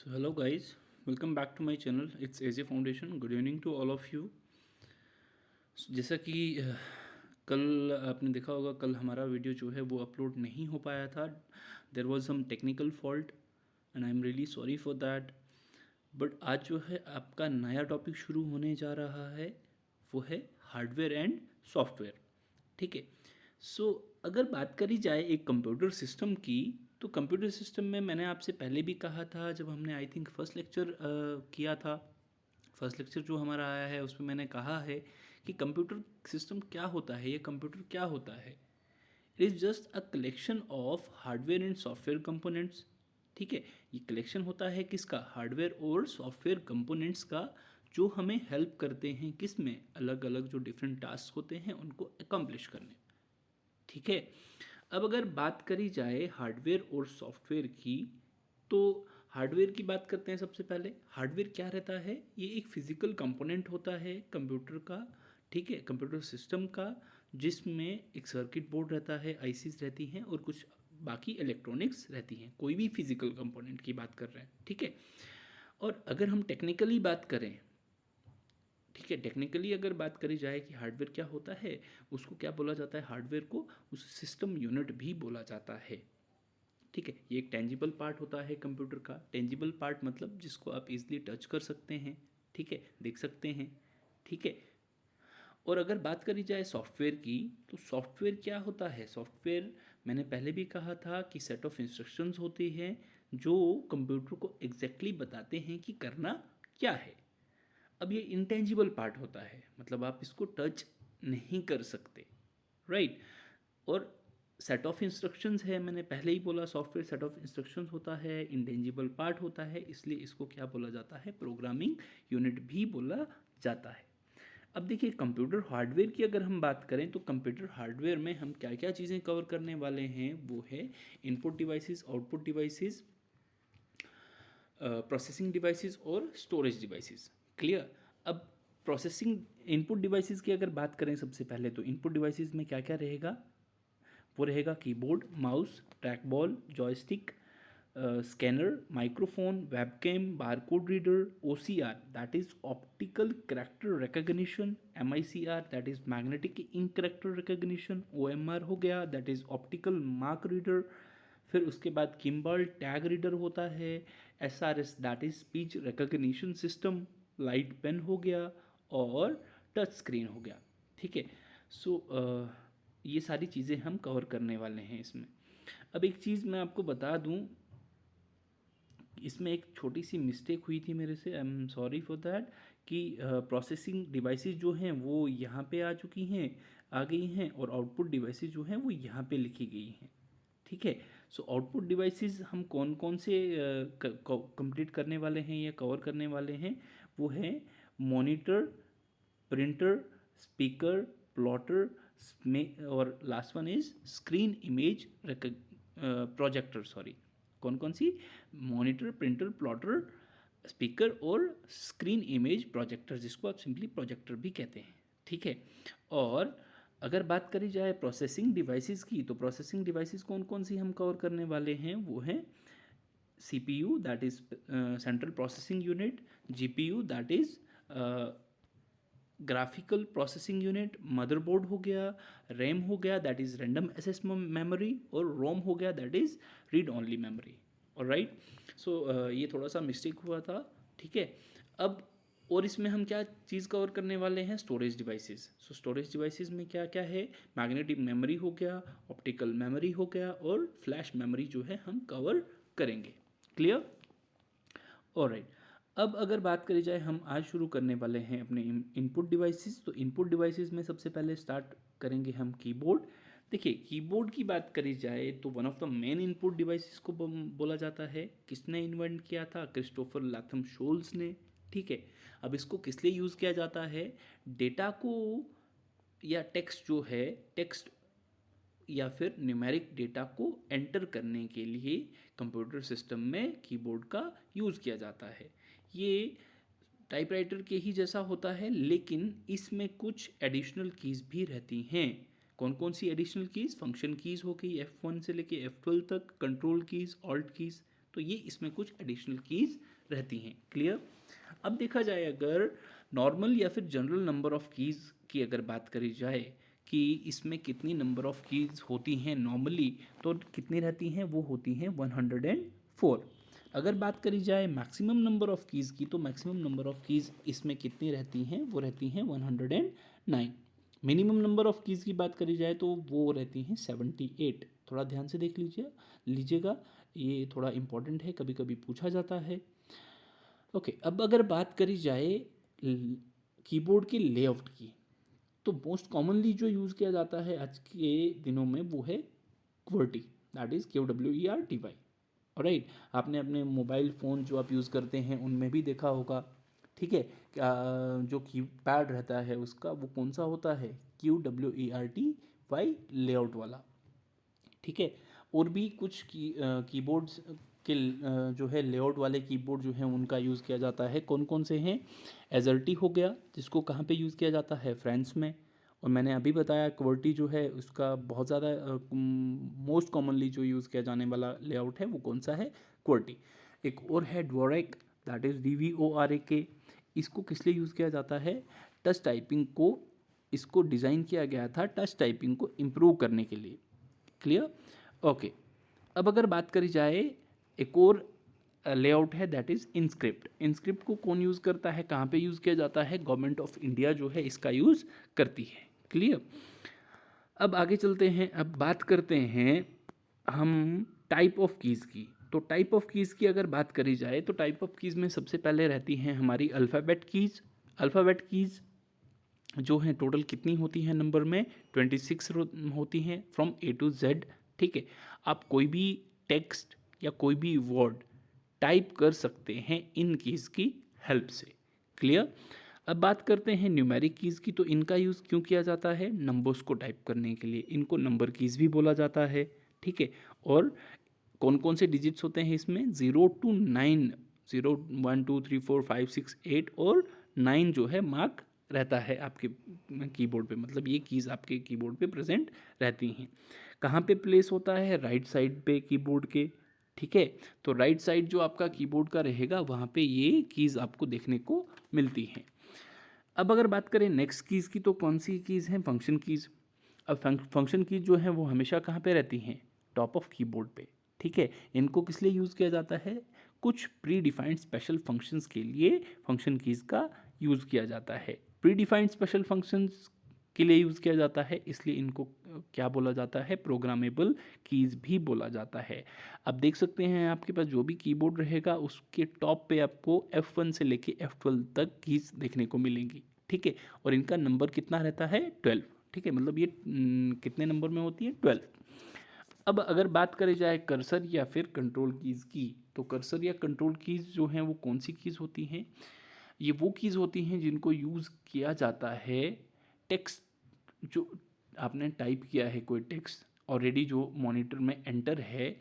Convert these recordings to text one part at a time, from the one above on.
So hello guys, welcome back to my channel. It's AJ Foundation. Good evening to all of you. जैसा कि कल आपने देखा होगा, कल हमारा वीडियो जो है वो अपलोड नहीं हो पाया था. There was some technical fault and I am really sorry for that. But आज जो है आपका नया टॉपिक शुरू होने जा रहा है, वो है हार्डवेयर एंड सॉफ्टवेयर. ठीक है. सो अगर बात करी जाए एक कंप्यूटर सिस्टम की, तो कंप्यूटर सिस्टम में मैंने आपसे पहले भी कहा था, जब हमने आई थिंक फर्स्ट लेक्चर किया था. फर्स्ट लेक्चर जो हमारा आया है उसमें मैंने कहा है कि कंप्यूटर सिस्टम क्या होता है, ये कंप्यूटर क्या होता है. It is just a collection of hardware and software components. ठीक है. ये कलेक्शन होता है किसका? हार्डवेयर और सॉफ्टवेयर कंपोनेंट्स का, जो हमें हेल्प करते हैं किस में? अलग अलग जो डिफरेंट टास्क होते हैं उनको अकम्प्लिश करने. ठीक है. अब अगर बात करी जाए हार्डवेयर और सॉफ्टवेयर की, तो हार्डवेयर की बात करते हैं. सबसे पहले हार्डवेयर क्या रहता है? ये एक फिजिकल कंपोनेंट होता है कंप्यूटर का. ठीक है. कंप्यूटर सिस्टम का, जिसमें एक सर्किट बोर्ड रहता है, आईसीज रहती हैं और कुछ बाकी इलेक्ट्रॉनिक्स रहती हैं. कोई भी फिजिकल कंपोनेंट की बात कर रहे हैं. ठीक है. और अगर हम टेक्निकली बात करें, ठीक है, टेक्निकली अगर बात करी जाए कि हार्डवेयर क्या होता है, उसको क्या बोला जाता है? हार्डवेयर को उस सिस्टम यूनिट भी बोला जाता है. ठीक है. ये एक टेंजिबल पार्ट होता है कंप्यूटर का. टेंजिबल पार्ट मतलब जिसको आप इजीली टच कर सकते हैं. ठीक है, देख सकते हैं. ठीक है. और अगर बात करी जाए सॉफ्टवेयर की, तो सॉफ्टवेयर क्या होता है? सॉफ्टवेयर मैंने पहले भी कहा था कि सेट ऑफ इंस्ट्रक्शंस होते हैं जो कंप्यूटर को एग्जैक्टली बताते हैं कि करना क्या है. अब ये इंटेंजिबल पार्ट होता है, मतलब आप इसको टच नहीं कर सकते. राइट. और सेट ऑफ इंस्ट्रक्शंस है, मैंने पहले ही बोला सॉफ्टवेयर सेट ऑफ इंस्ट्रक्शंस होता है, इंटेंजिबल पार्ट होता है, इसलिए इसको क्या बोला जाता है? प्रोग्रामिंग यूनिट भी बोला जाता है. अब देखिए, कंप्यूटर हार्डवेयर की अगर हम बात करें, तो कंप्यूटर हार्डवेयर में हम क्या क्या चीज़ें कवर करने वाले हैं, वो है input devices, output devices, processing devices और स्टोरेज डिवाइसेस. क्लियर. अब प्रोसेसिंग इनपुट डिवाइसेस की अगर बात करें, सबसे पहले तो इनपुट डिवाइसेस में क्या क्या रहेगा? वो रहेगा keyboard, mouse, track ball, joystick, scanner, microphone, webcam, barcode reader, OCR that is optical character recognition, MICR that is magnetic ink character recognition, OMR हो गया that is optical mark reader. फिर उसके बाद किम्बल टैग रीडर होता है, SRS that is speech recognition system, light pen हो गया और टच स्क्रीन हो गया. ठीक है. सो ये सारी चीज़ें हम कवर करने वाले हैं इसमें. अब एक चीज़ मैं आपको बता दूं, इसमें एक छोटी सी मिस्टेक हुई थी मेरे से, I am sorry for that, कि प्रोसेसिंग डिवाइसेस जो हैं वो यहाँ पे आ चुकी हैं, आ गई हैं, और आउटपुट डिवाइसेस जो हैं वो यहाँ पे लिखी गई हैं. ठीक है. सो आउटपुट डिवाइसेस हम कौन कौन से कंप्लीट करने वाले हैं या कवर करने वाले हैं? वो है मॉनिटर, प्रिंटर, स्पीकर, प्लॉटर, और last one is screen image projector. Sorry, कौन कौन सी? मॉनिटर, प्रिंटर, प्लॉटर, स्पीकर और स्क्रीन इमेज प्रोजेक्टर, जिसको आप सिंपली प्रोजेक्टर भी कहते हैं. ठीक है. और अगर बात करी जाए प्रोसेसिंग डिवाइसेस की, तो प्रोसेसिंग डिवाइसेस कौन कौन सी हम कवर करने वाले हैं? वो हैं CPU that is central processing unit, GPU that is graphical processing unit, motherboard हो गया, रैम हो गया that is random access memory, और रोम हो गया that is read only memory. Alright. So ये थोड़ा सा मिस्टेक हुआ था. ठीक है. अब और इसमें हम क्या चीज़ कवर करने वाले हैं? Storage devices. So storage devices में क्या क्या है? मैग्नेटिक मेमोरी हो गया, ऑप्टिकल मेमोरी हो गया, और फ्लैश मेमोरी जो है हम कवर करेंगे. क्लियर. ऑलराइट. अब अगर बात करी जाए, हम आज शुरू करने वाले हैं अपने इनपुट डिवाइसेस. तो इनपुट डिवाइसेस में सबसे पहले स्टार्ट करेंगे हम कीबोर्ड. देखिए, कीबोर्ड की बात करी जाए तो one of the main input devices को बोला जाता है. किसने इन्वेंट किया था? क्रिस्टोफर लाथम शोल्स ने. ठीक है. अब इसको किस लिए यूज़ किया जाता है? डेटा को, या टेक्स्ट जो है, टेक्स्ट या फिर न्यूमेरिक डेटा को एंटर करने के लिए कंप्यूटर सिस्टम में कीबोर्ड का यूज़ किया जाता है. ये टाइपराइटर के ही जैसा होता है, लेकिन इसमें कुछ एडिशनल कीज़ भी रहती हैं. कौन कौन सी एडिशनल कीज़? फंक्शन कीज़ हो गई F1 से लेके F12 तक, कंट्रोल कीज़, ऑल्ट कीज़. तो ये इसमें कुछ एडिशनल कीज़ रहती हैं। क्लियर? अब देखा जाए अगर नॉर्मल या फिर जनरल नंबर ऑफ़ कीज़ की अगर बात करी जाए कि इसमें कितनी नंबर ऑफ़ कीज़ होती हैं नॉर्मली, तो कितनी रहती हैं, वो होती हैं 104। अगर बात करी जाए मैक्सिमम नंबर ऑफ़ कीज़ की, तो मैक्सिमम नंबर ऑफ़ कीज़ इसमें कितनी रहती हैं, वो रहती हैं 109। मिनिमम नंबर ऑफ़ कीज़ की बात करी जाए तो वो रहती हैं 78। थोड़ा ध्यान से देख लीजिएगा, ये थोड़ा इंपॉर्टेंट है, कभी कभी पूछा जाता है। ओके, अब अगर बात करी जाए कीबोर्ड के लेआउट की, तो मोस्ट कॉमनली जो यूज़ किया जाता है आज के दिनों में वो है QWERTY, that is QWERTY। Right, आपने अपने मोबाइल फ़ोन जो आप यूज़ करते हैं उनमें भी देखा होगा। ठीक है, जो कीपैड रहता है उसका वो कौन सा होता है, QWERTY लेआउट वाला। ठीक है, और भी कुछ कीबोर्ड्स के जो है लेआउट वाले कीबोर्ड जो हैं उनका यूज़ किया जाता है। कौन कौन से हैं, एजर्टी हो गया, जिसको कहाँ पे यूज़ किया जाता है, फ्रांस में। और मैंने अभी बताया क्वर्टी जो है उसका बहुत ज़्यादा मोस्ट कॉमनली जो यूज़ किया जाने वाला लेआउट है वो कौन सा है, क्वर्टी। एक और है ड्वोरेक, दैट इज़ DVORAK। इसको किस लिए यूज़ किया जाता है, टच टाइपिंग को, इसको डिज़ाइन किया गया था टच टाइपिंग को इम्प्रूव करने के लिए। क्लियर? ओके, अब अगर बात करी जाए एक और लेआउट है, दैट इज़ इंस्क्रिप्ट। इंस्क्रिप्ट को कौन यूज़ करता है, कहाँ पे यूज़ किया जाता है, गवर्नमेंट ऑफ इंडिया जो है इसका यूज़ करती है। क्लियर? अब आगे चलते हैं, अब बात करते हैं हम टाइप ऑफ कीज़ की। तो टाइप ऑफ कीज़ की अगर बात करी जाए तो टाइप ऑफ कीज़ में सबसे पहले रहती हैं हमारी अल्फ़ाबेट कीज़। अल्फ़ाबेट कीज़ जो हैं टोटल कितनी होती हैं नंबर में, 26 होती हैं फ्रॉम A to Z। ठीक है, आप कोई भी टेक्स्ट या कोई भी वर्ड टाइप कर सकते हैं इन कीज़ की हेल्प से। क्लियर? अब बात करते हैं न्यूमेरिक कीज़ की, तो इनका यूज़ क्यों किया जाता है, नंबर्स को टाइप करने के लिए, इनको नंबर कीज़ भी बोला जाता है। ठीक है, और कौन कौन से डिजिट्स होते हैं इसमें, 0 to 9, 0 1 2 3 4 5 6 8 और 9 जो है मार्क रहता है आपके कीबोर्ड पे, मतलब ये कीज़ आपके कीबोर्ड पे प्रेजेंट रहती हैं। कहाँ पे प्लेस होता है, राइट साइड पे कीबोर्ड के। ठीक है, तो राइट साइड जो आपका कीबोर्ड का रहेगा वहाँ पे ये कीज़ आपको देखने को मिलती हैं। अब अगर बात करें नेक्स्ट कीज़ की, तो कौन सी कीज़ हैं, फंक्शन कीज़। अब फंक्शन कीज़ जो हैं वो हमेशा कहाँ पे रहती हैं, टॉप ऑफ कीबोर्ड पे। ठीक है, इनको किस लिए यूज़ किया जाता है, कुछ प्री डिफाइंड स्पेशल फंक्शंस के लिए फंक्शन कीज़ का यूज़ किया जाता है। प्री डिफाइंड स्पेशल फंक्शंस के लिए यूज़ किया जाता है, इसलिए इनको क्या बोला जाता है, प्रोग्रामेबल कीज़ भी बोला जाता है। अब देख सकते हैं आपके पास जो भी कीबोर्ड रहेगा उसके टॉप पे आपको F1 से लेके F12 तक कीज़ देखने को मिलेंगी। ठीक है, और इनका नंबर कितना रहता है, 12। ठीक है, मतलब ये कितने नंबर में होती है, 12। अब अगर बात करी जाए कर्सर या फिर कंट्रोल कीज़ की, तो कर्सर या कंट्रोल कीज़ जो हैं वो कौन सी कीज़ होती हैं, ये वो कीज़ होती हैं जिनको यूज़ किया जाता है टेक्स्ट, जो आपने टाइप किया है कोई टेक्स्ट ऑलरेडी जो मॉनिटर में एंटर है,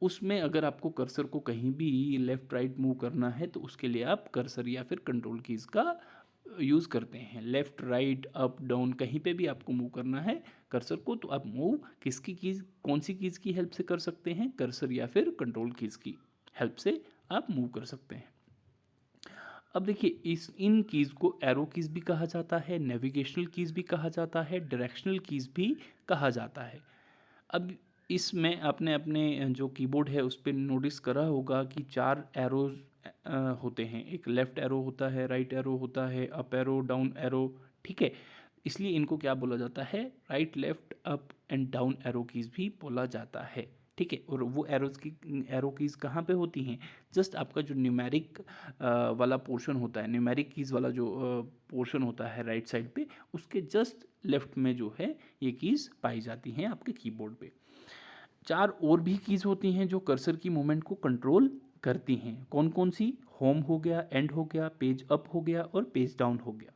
उसमें अगर आपको कर्सर को कहीं भी लेफ़्ट राइट मूव करना है तो उसके लिए आप कर्सर या फिर कंट्रोल कीज़ का यूज़ करते हैं। लेफ़्ट राइट अप डाउन कहीं पे भी आपको मूव करना है कर्सर को, तो आप मूव किसकी कीज़, कौन सी कीज़ की हेल्प से कर सकते हैं, कर्सर या फिर कंट्रोल कीज़ की हेल्प से आप मूव कर सकते हैं। अब देखिए इन कीज़ को एरो कीज़ भी कहा जाता है, नेविगेशनल कीज़ भी कहा जाता है, डायरेक्शनल कीज़ भी कहा जाता है। अब इसमें आपने अपने जो कीबोर्ड है उस पर नोटिस करा होगा कि 4 एरोज़ होते हैं, एक लेफ़्ट एरो होता है, राइट एरो होता है, अप एरो, डाउन एरो। ठीक है, इसलिए इनको क्या बोला जाता है, right left up and down arrow keys भी बोला जाता है। ठीक है, और वो एरो कीज़ कहाँ पे होती हैं, जस्ट आपका जो न्यूमेरिक वाला पोर्शन होता है, न्यूमेरिक कीज़ वाला जो पोर्शन होता है राइट साइड पे, उसके जस्ट लेफ्ट में जो है ये कीज़ पाई जाती हैं आपके कीबोर्ड पे। 4 और भी कीज़ होती हैं जो कर्सर की मूवमेंट को कंट्रोल करती हैं। कौन कौन सी, होम हो गया, एंड हो गया, पेज अप हो गया और पेज डाउन हो गया।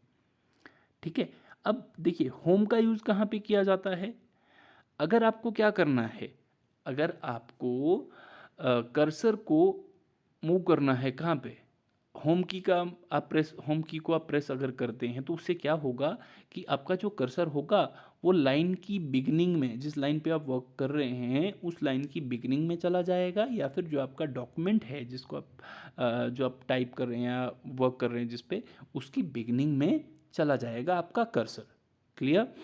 ठीक है, अब देखिए होम का यूज़ कहाँ पे किया जाता है, अगर आपको क्या करना है, अगर आपको कर्सर को मूव करना है कहाँ पे, होम की को आप प्रेस अगर करते हैं तो उससे क्या होगा कि आपका जो कर्सर होगा वो लाइन की बिगनिंग में, जिस लाइन पे आप वर्क कर रहे हैं उस लाइन की बिगनिंग में चला जाएगा, या फिर जो आपका डॉक्यूमेंट है जिसको आप जो आप टाइप कर रहे हैं या वर्क कर रहे हैं जिस पे, उसकी बिगनिंग में चला जाएगा आपका कर्सर। क्लियर?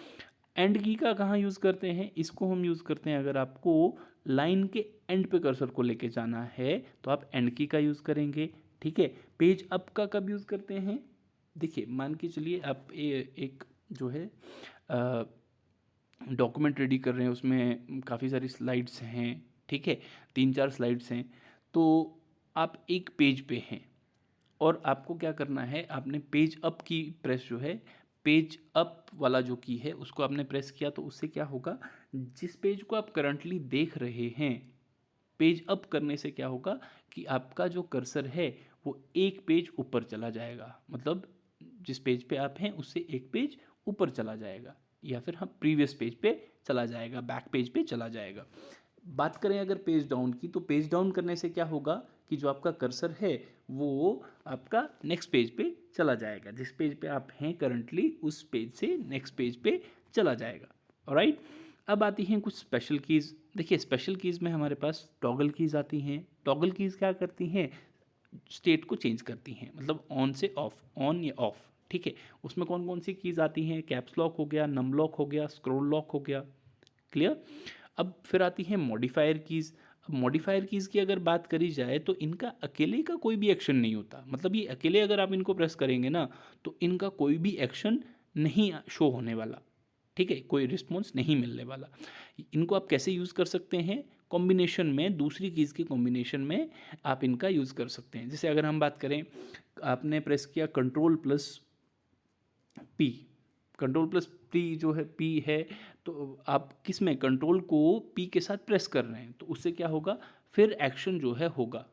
एंड की का कहाँ यूज़ करते हैं? इसको हम यूज़ करते हैं अगर आपको लाइन के एंड पे कर्सर को लेके जाना है तो आप एंड की का यूज़ करेंगे। ठीक है। पेज अप का कब यूज़ करते हैं? देखिए, मान के चलिए आप एक जो है डॉक्यूमेंट रेडी कर रहे हैं, उसमें काफ़ी सारी स्लाइड्स हैं। ठीक है, 3-4 स्लाइड्स हैं। तो आप एक पेज पे हैं और आपको क्या करना है, आपने पेज अप की प्रेस जो है, पेज अप वाला जो की है उसको आपने प्रेस किया तो उससे क्या होगा, जिस पेज को आप करंटली देख रहे हैं, पेज अप करने से क्या होगा कि आपका जो कर्सर है वो एक पेज ऊपर चला जाएगा। मतलब जिस पेज पे आप हैं उससे एक पेज ऊपर चला जाएगा, या फिर हम प्रीवियस पेज पे चला जाएगा, बैक पेज पे चला जाएगा। बात करें अगर पेज डाउन की, तो पेज डाउन करने से क्या होगा कि जो आपका कर्सर है वो आपका नेक्स्ट पेज पे चला जाएगा, जिस पेज पे आप हैं करंटली उस पेज से नेक्स्ट पेज पे चला जाएगा। ऑलराइट, अब आती हैं कुछ स्पेशल कीज़। देखिए, स्पेशल कीज़ में हमारे पास टॉगल कीज़ आती हैं। टॉगल कीज़ क्या करती हैं, स्टेट को चेंज करती हैं, मतलब ऑन से ऑफ, ऑन या ऑफ। ठीक है, उसमें कौन कौन सी कीज़ आती हैं? कैप्स लॉक हो गया, नम लॉक हो गया, स्क्रॉल लॉक हो गया। क्लियर? अब फिर आती है मॉडिफायर कीज़। अब मॉडिफायर कीज़ की अगर बात करी जाए तो इनका अकेले का कोई भी एक्शन नहीं होता, मतलब ये अकेले अगर आप इनको प्रेस करेंगे ना तो इनका कोई भी एक्शन नहीं शो होने वाला। ठीक है, कोई रिस्पॉन्स नहीं मिलने वाला। इनको आप कैसे यूज़ कर सकते हैं? कॉम्बिनेशन में, दूसरी कीज़ के कॉम्बिनेशन में आप इनका यूज़ कर सकते हैं। जैसे अगर हम बात करें, आपने प्रेस किया control plus P, control plus P जो है, पी है, तो आप किस में कंट्रोल को पी के साथ प्रेस कर रहे हैं तो उससे क्या होगा, फिर एक्शन जो है होगा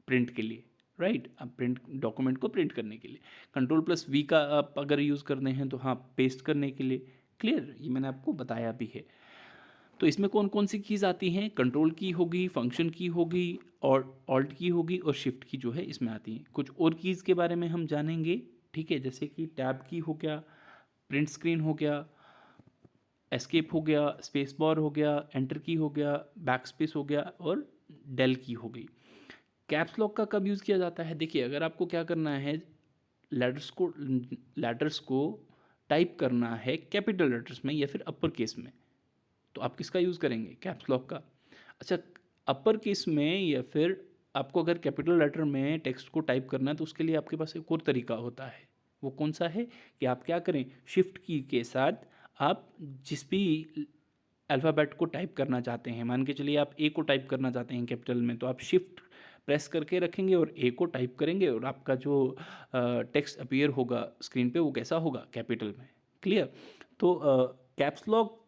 प्रिंट के लिए। राइट, आप प्रिंट डॉक्यूमेंट को प्रिंट करने के लिए। कंट्रोल प्लस वी का आप अगर यूज़ करते हैं तो हाँ, पेस्ट करने के लिए। क्लियर? ये मैंने आपको बताया भी है। तो इसमें कौन कौन सी कीज़ आती हैं? कंट्रोल की होगी, फंक्शन की होगी, और ऑल्ट की होगी, और शिफ्ट की जो है इसमें आती हैं। कुछ और कीज़ के बारे में हम जानेंगे। ठीक है, जैसे कि टैब की हो गया, प्रिंट स्क्रीन हो गया, एस्केप हो गया, स्पेस बार हो गया, एंटर की हो गया, बैक स्पेस हो गया, और डेल की हो गई। कैप्स लॉक का कब यूज़ किया जाता है? देखिए, अगर आपको क्या करना है, लेटर्स को टाइप करना है कैपिटल लेटर्स में या फिर अपर केस में, तो आप किसका यूज़ करेंगे? कैप्स लॉक का। अच्छा, अपर केस में या फिर आपको अगर कैपिटल लेटर में टेक्स्ट को टाइप करना है तो उसके लिए आपके पास एक और तरीका होता है। वो कौन सा है कि आप क्या करें, शिफ्ट की के साथ आप जिस भी अल्फ़ाबेट को टाइप करना चाहते हैं, मान के चलिए आप ए को टाइप करना चाहते हैं कैपिटल में, तो आप शिफ्ट प्रेस करके रखेंगे और ए को टाइप करेंगे और आपका जो टेक्स्ट अपीयर होगा स्क्रीन पे वो कैसा होगा, कैपिटल में। क्लियर? तो कैप्स लॉक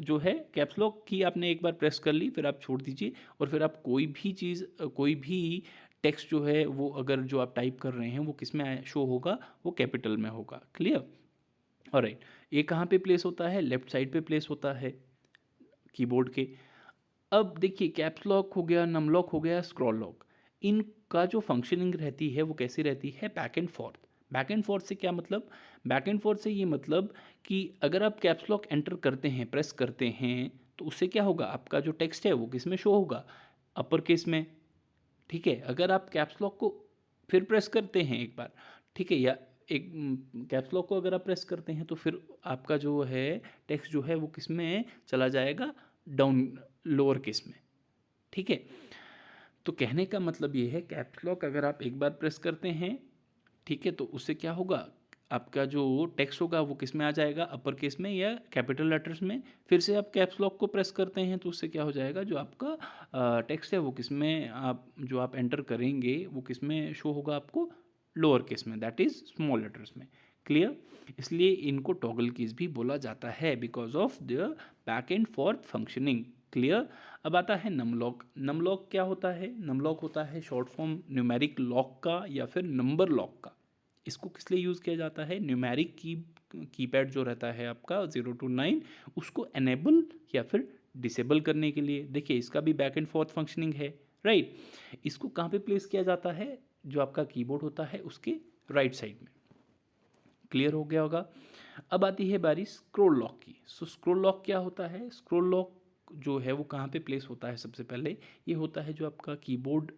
जो है, कैप्स लॉक की आपने एक बार प्रेस कर ली, फिर आप छोड़ दीजिए, और फिर आप कोई भी चीज़, कोई भी टेक्स्ट जो है वो अगर जो आप टाइप कर रहे हैं वो किस में शो होगा, वो कैपिटल में होगा। क्लियर? ऑलराइट, ये कहाँ पे प्लेस होता है? लेफ्ट साइड पे प्लेस होता है कीबोर्ड के। अब देखिए, कैप्स लॉक हो गया, नम लॉक हो गया, स्क्रॉल लॉक, इनका जो फंक्शनिंग रहती है वो कैसी रहती है? Back and fourth. Back and fourth से क्या मतलब? बैक एंड फोर्थ से ये मतलब कि अगर आप कैप्स लॉक एंटर करते हैं, प्रेस करते हैं, तो उससे क्या होगा, आपका जो टेक्स्ट है वो किस में शो होगा? अपर केस में। ठीक है, अगर आप कैप्स लॉक को फिर प्रेस करते हैं एक बार, ठीक है, या एक कैप्स लॉक को अगर आप प्रेस करते हैं तो फिर आपका जो है टेक्स्ट जो है वो किस में चला जाएगा? डाउन, लोअर केस में। ठीक है, तो कहने का मतलब ये है, कैप्स लॉक अगर आप एक बार प्रेस करते हैं, ठीक है, तो उससे क्या होगा, आपका जो टेक्स्ट होगा वो किस में आ जाएगा? अपर केस में या कैपिटल लेटर्स में। फिर से आप कैप्स लॉक को प्रेस करते हैं तो उससे क्या हो जाएगा, जो आपका टेक्स्ट है वो किस में, आप जो आप एंटर करेंगे वो किस में शो होगा आपको? लोअर केस में, दैट इज स्मॉल लेटर्स में। क्लियर? इसलिए इनको टॉगल कीज भी बोला जाता है because of the back and fourth functioning. Clear? अब आता है नमलॉक। नमलॉक क्या होता है? नमलॉक होता है शॉर्ट फॉर्म न्यूमेरिक लॉक का या फिर नंबर लॉक का। इसको किस लिए यूज़ किया जाता है? न्यूमेरिक कीपैड जो रहता है आपका 0 to 9, उसको एनेबल या फिर डिसेबल करने के लिए। देखिए, इसका भी बैक एंड फोर्थ फंक्शनिंग है। राइट, इसको कहाँ पे प्लेस किया जाता है? जो आपका कीबोर्ड होता है उसके राइट साइड में। क्लियर हो गया होगा। अब आती है बारी स्क्रॉल लॉक की। सो स्क्रॉल लॉक क्या होता है? स्क्रॉल लॉक जो है वो कहाँ पे प्लेस होता है? सबसे पहले ये होता है जो आपका कीबोर्ड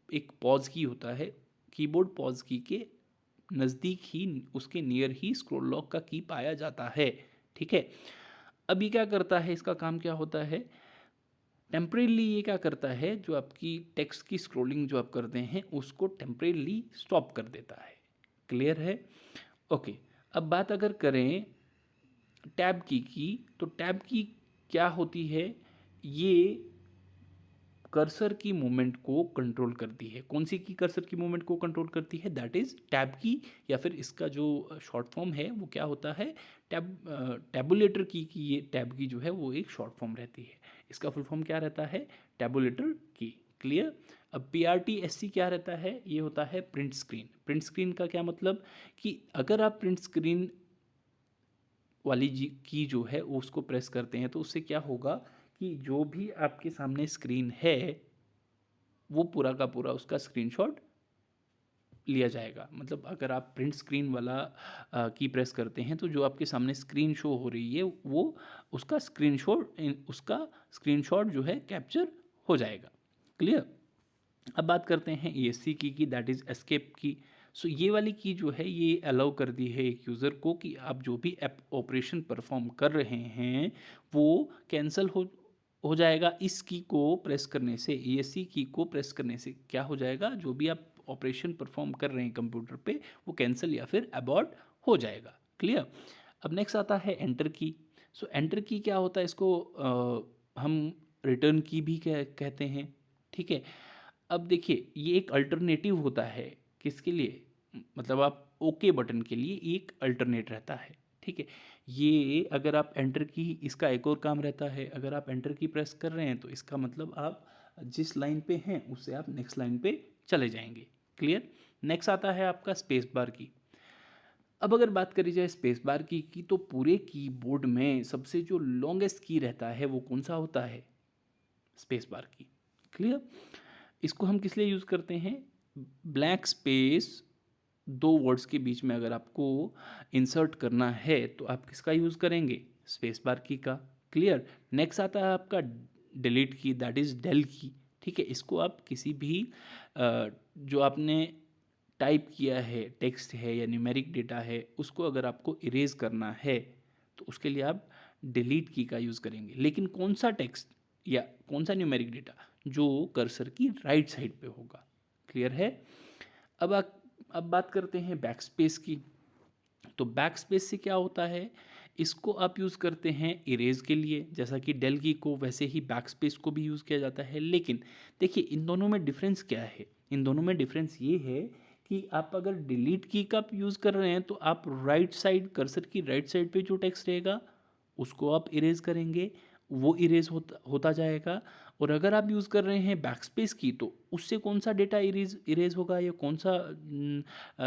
एक पॉज की होता है, कीबोर्ड पॉज की के नज़दीक ही, उसके नियर ही स्क्रॉल लॉक का की पाया जाता है। ठीक है, अब ये क्या करता है, इसका काम क्या होता है? टेम्परेली ये क्या करता है, जो आपकी टेक्स्ट की स्क्रॉलिंग जो आप करते हैं उसको टेम्परेली स्टॉप कर देता है। क्लियर है? ओके। अब बात अगर करें टैब की, तो टैब की क्या होती है? ये कर्सर की मूवमेंट को कंट्रोल करती है। कौन सी की कर्सर की मूवमेंट को कंट्रोल करती है? दैट इज़ टैब की, या फिर इसका जो शॉर्ट फॉर्म है वो क्या होता है? टैबुलेटर की ये टैब की जो है वो एक शॉर्ट फॉर्म रहती है। इसका फुल फॉर्म क्या रहता है? टैबुलेटर की। क्लियर? अब PRTSC क्या रहता है? ये होता है प्रिंट स्क्रीन। प्रिंट स्क्रीन का क्या मतलब कि अगर आप प्रिंट स्क्रीन वाली जी की जो है वो उसको प्रेस करते हैं तो उससे क्या होगा कि जो भी आपके सामने स्क्रीन है वो पूरा का पूरा उसका स्क्रीनशॉट लिया जाएगा। मतलब अगर आप प्रिंट स्क्रीन वाला की प्रेस करते हैं तो जो आपके सामने स्क्रीन शो हो रही है वो उसका स्क्रीनशॉट जो है कैप्चर हो जाएगा। क्लियर? अब बात करते हैं ESC की दैट इज़ एस्केप की। सो ये वाली की जो है ये अलाउ कर दी है एक यूज़र को कि आप जो भी ऐप ऑपरेशन परफॉर्म कर रहे हैं वो कैंसिल हो जाएगा। इस की को प्रेस करने से, ESC की को प्रेस करने से क्या हो जाएगा? जो भी आप ऑपरेशन परफॉर्म कर रहे हैं कंप्यूटर पे वो कैंसिल या फिर अबॉर्ट हो जाएगा। क्लियर? अब नेक्स्ट आता है एंटर की। सो एंटर की क्या होता है? इसको हम रिटर्न की भी कहते हैं। ठीक है, अब देखिए ये एक अल्टरनेटिव होता है किसके लिए? मतलब आप ओके बटन के लिए एक अल्टरनेट रहता है। ठीक है, ये अगर आप एंटर की, इसका एक और काम रहता है, अगर आप एंटर की प्रेस कर रहे हैं तो इसका मतलब आप जिस लाइन पे हैं उससे आप नेक्स्ट लाइन पे चले जाएंगे। क्लियर? नेक्स्ट आता है आपका स्पेस बार की। अब अगर बात करी जाए स्पेस बार की तो पूरे कीबोर्ड में सबसे जो लॉन्गेस्ट की रहता है वो कौन सा होता है? स्पेस बार की। क्लियर? इसको हम किस लिए यूज़ करते हैं? ब्लैक स्पेस दो वर्ड्स के बीच में अगर आपको इंसर्ट करना है तो आप किसका यूज़ करेंगे? स्पेस बार की का। क्लियर? नेक्स्ट आता है आपका डिलीट की, दैट इज़ डेल की। ठीक है, इसको आप किसी भी जो आपने टाइप किया है, टेक्स्ट है या न्यूमेरिक डेटा है, उसको अगर आपको इरेज करना है तो उसके लिए आप डिलीट की का यूज़ करेंगे। लेकिन कौन सा टेक्स्ट या कौन सा न्यूमेरिक डेटा? जो कर्सर की राइट साइड पे होगा। क्लियर है? अब बात करते हैं बैक स्पेस की। तो बैक स्पेस से क्या होता है? इसको आप यूज़ करते हैं इरेज के लिए, जैसा कि डेल की को वैसे ही बैक स्पेस को भी यूज़ किया जाता है। लेकिन देखिए इन दोनों में डिफरेंस क्या है? इन दोनों में डिफरेंस ये है कि आप अगर डिलीट की का यूज़ कर रहे हैं तो आप राइट साइड, कर्सर की राइट साइड पे जो टेक्स्ट रहेगा उसको आप इरेज करेंगे, वो इरेज होता जाएगा। और अगर आप यूज़ कर रहे हैं बैकस्पेस की तो उससे कौन सा डेटा इरेज इरेज होगा, या कौन सा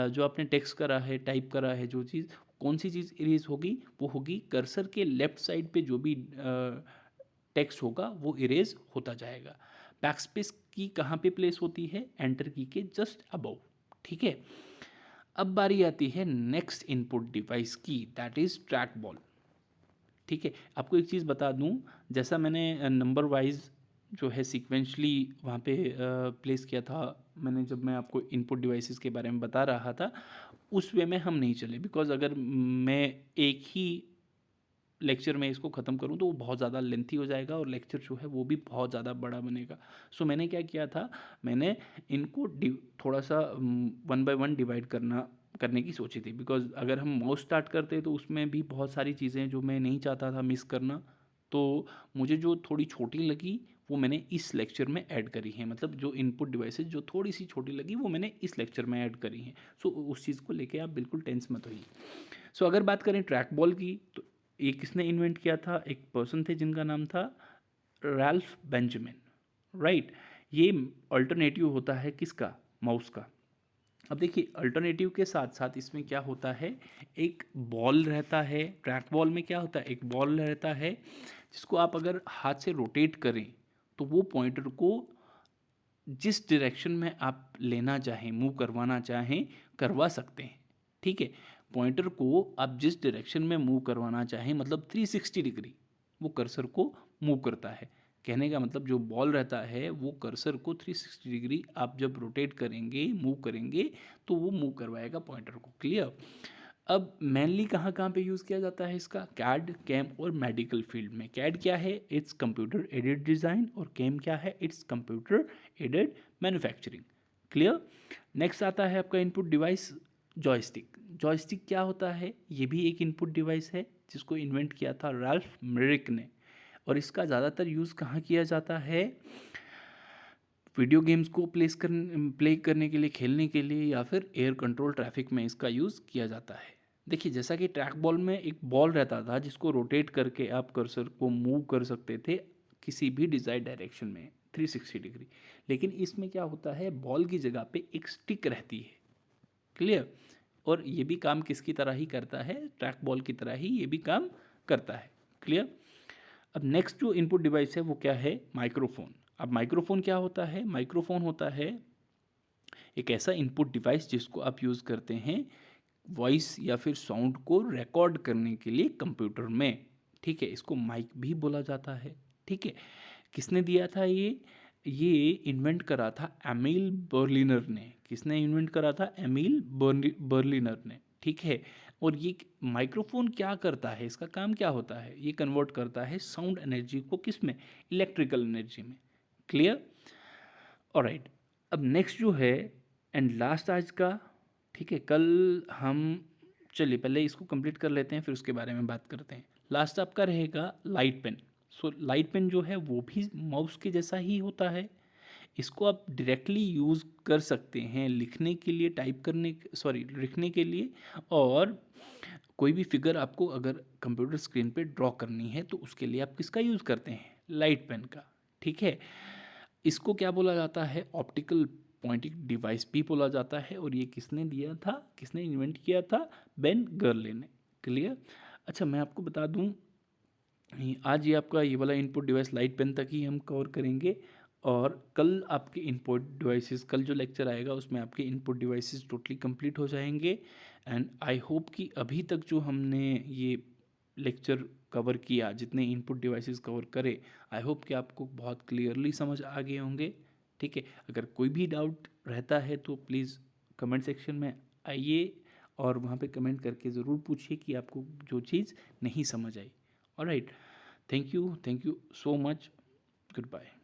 जो आपने टेक्स्ट करा है, टाइप करा है, जो चीज़, कौन सी चीज़ इरेज होगी? वो होगी कर्सर के लेफ्ट साइड पे जो भी टेक्स्ट होगा वो इरेज होता जाएगा। बैकस्पेस की कहाँ पे प्लेस होती है? एंटर की के जस्ट अबव। ठीक है, अब बारी आती है नेक्स्ट इनपुट डिवाइस की, दैट इज़ ट्रैक बॉल। ठीक है, आपको एक चीज़ बता दूं, जैसा मैंने नंबर वाइज जो है सीक्वेंशली वहाँ पे प्लेस किया था, मैंने जब मैं आपको इनपुट डिवाइसेस के बारे में बता रहा था उस वे में हम नहीं चले, बिकॉज अगर मैं एक ही लेक्चर में इसको ख़त्म करूँ तो वो बहुत ज़्यादा लेंथी हो जाएगा और लेक्चर जो है वो भी बहुत ज़्यादा बड़ा बनेगा। सो मैंने क्या किया था, मैंने इनको थोड़ा सा 1 by 1 डिवाइड करने की सोची थी, बिकॉज अगर हम माउस स्टार्ट करते तो उसमें भी बहुत सारी चीज़ें जो मैं नहीं चाहता था मिस करना, तो मुझे जो थोड़ी छोटी लगी वो मैंने इस लेक्चर में ऐड करी है। मतलब जो इनपुट डिवाइसेस जो थोड़ी सी छोटी लगी वो मैंने इस लेक्चर में ऐड करी हैं। सो उस चीज़ को लेके आप बिल्कुल टेंस मत होइए। सो अगर बात करें ट्रैक बॉल की तो ये किसने इन्वेंट किया था? एक पर्सन थे जिनका नाम था रैल्फ बेंजामिन। राइट? ये अल्टरनेटिव होता है किसका? माउस का। अब देखिए अल्टरनेटिव के साथ साथ इसमें क्या होता है, एक बॉल रहता है। ट्रैक बॉल में क्या होता है? एक बॉल रहता है जिसको आप अगर हाथ से रोटेट करें तो वो पॉइंटर को जिस डायरेक्शन में आप लेना चाहें, मूव करवाना चाहें, करवा सकते हैं। ठीक है, पॉइंटर को आप जिस डायरेक्शन में मूव करवाना चाहें, मतलब 360 डिग्री वो कर्सर को मूव करता है। कहने का मतलब जो बॉल रहता है वो कर्सर को 360 डिग्री आप जब रोटेट करेंगे, मूव करेंगे, तो वो मूव करवाएगा पॉइंटर को। क्लियर। अब मेनली कहाँ कहाँ पे यूज़ किया जाता है इसका? कैड, कैम और मेडिकल फील्ड में। कैड क्या है? It's computer aided design. और कैम क्या है? It's computer aided manufacturing. Clear. Next आता है आपका इनपुट डिवाइस, जॉयस्टिक। जॉयस्टिक क्या होता है? ये भी एक इनपुट डिवाइस है जिसको इन्वेंट किया था राल्फ मेरिक ने। और इसका ज़्यादातर यूज़ कहाँ किया जाता है? वीडियो गेम्स को प्ले करने के लिए, खेलने के लिए, या फिर एयर कंट्रोल ट्रैफिक में इसका यूज़ किया जाता है। देखिए, जैसा कि ट्रैक बॉल में एक बॉल रहता था जिसको रोटेट करके आप कर्सर को मूव कर सकते थे किसी भी डिज़ायर्ड डायरेक्शन में 360 डिग्री, लेकिन इसमें क्या होता है, बॉल की जगह पे एक स्टिक रहती है। क्लियर। और ये भी काम किसकी तरह ही करता है? ट्रैक बॉल की तरह ही ये भी काम करता है। क्लियर। अब नेक्स्ट जो इनपुट डिवाइस है वो क्या है? माइक्रोफोन। अब माइक्रोफोन क्या होता है? माइक्रोफोन होता है एक ऐसा इनपुट डिवाइस जिसको आप यूज़ करते हैं वॉइस या फिर साउंड को रिकॉर्ड करने के लिए कंप्यूटर में। ठीक है, इसको माइक भी बोला जाता है। ठीक है, किसने दिया था ये इन्वेंट करा था एमिल बर्लिनर ने। किसने इन्वेंट करा था? एमिल बर्लिनर ने। ठीक है। और ये माइक्रोफोन क्या करता है, इसका काम क्या होता है? ये कन्वर्ट करता है साउंड एनर्जी को किस में? इलेक्ट्रिकल एनर्जी में। क्लियर। ऑलराइट। अब नेक्स्ट जो है एंड लास्ट आज का, ठीक है, कल हम, चलिए पहले इसको कंप्लीट कर लेते हैं फिर उसके बारे में बात करते हैं। लास्ट आपका रहेगा light pen. So light pen जो है वो भी माउस के जैसा ही होता है। इसको आप डायरेक्टली यूज़ कर सकते हैं लिखने के लिए, टाइप करने, सॉरी लिखने के लिए, और कोई भी फिगर आपको अगर कंप्यूटर स्क्रीन पे ड्रॉ करनी है तो उसके लिए आप किसका यूज़ करते हैं? लाइट पेन का। ठीक है। इसको क्या बोला जाता है? ऑप्टिकल पॉइंटिंग डिवाइस भी बोला जाता है। और ये किसने दिया था, किसने इन्वेंट किया था? बेन गर्ले ने। क्लियर। अच्छा, मैं आपको बता दूं, आज ये आपका ये वाला इनपुट डिवाइस लाइट पेन तक ही हम कवर करेंगे। और कल आपके इनपुट डिवाइसेस, कल जो लेक्चर आएगा उसमें आपके इनपुट डिवाइसेस टोटली कंप्लीट हो जाएंगे। एंड आई होप कि अभी तक जो हमने ये लेक्चर कवर किया, जितने इनपुट डिवाइसेस कवर करे, आई होप कि आपको बहुत क्लियरली समझ आ गए होंगे। ठीक है, अगर कोई भी डाउट रहता है तो प्लीज़ कमेंट सेक्शन में आइए और वहाँ पे कमेंट करके ज़रूर पूछिए कि आपको जो चीज़ नहीं समझ आई। Alright, thank you so much, goodbye.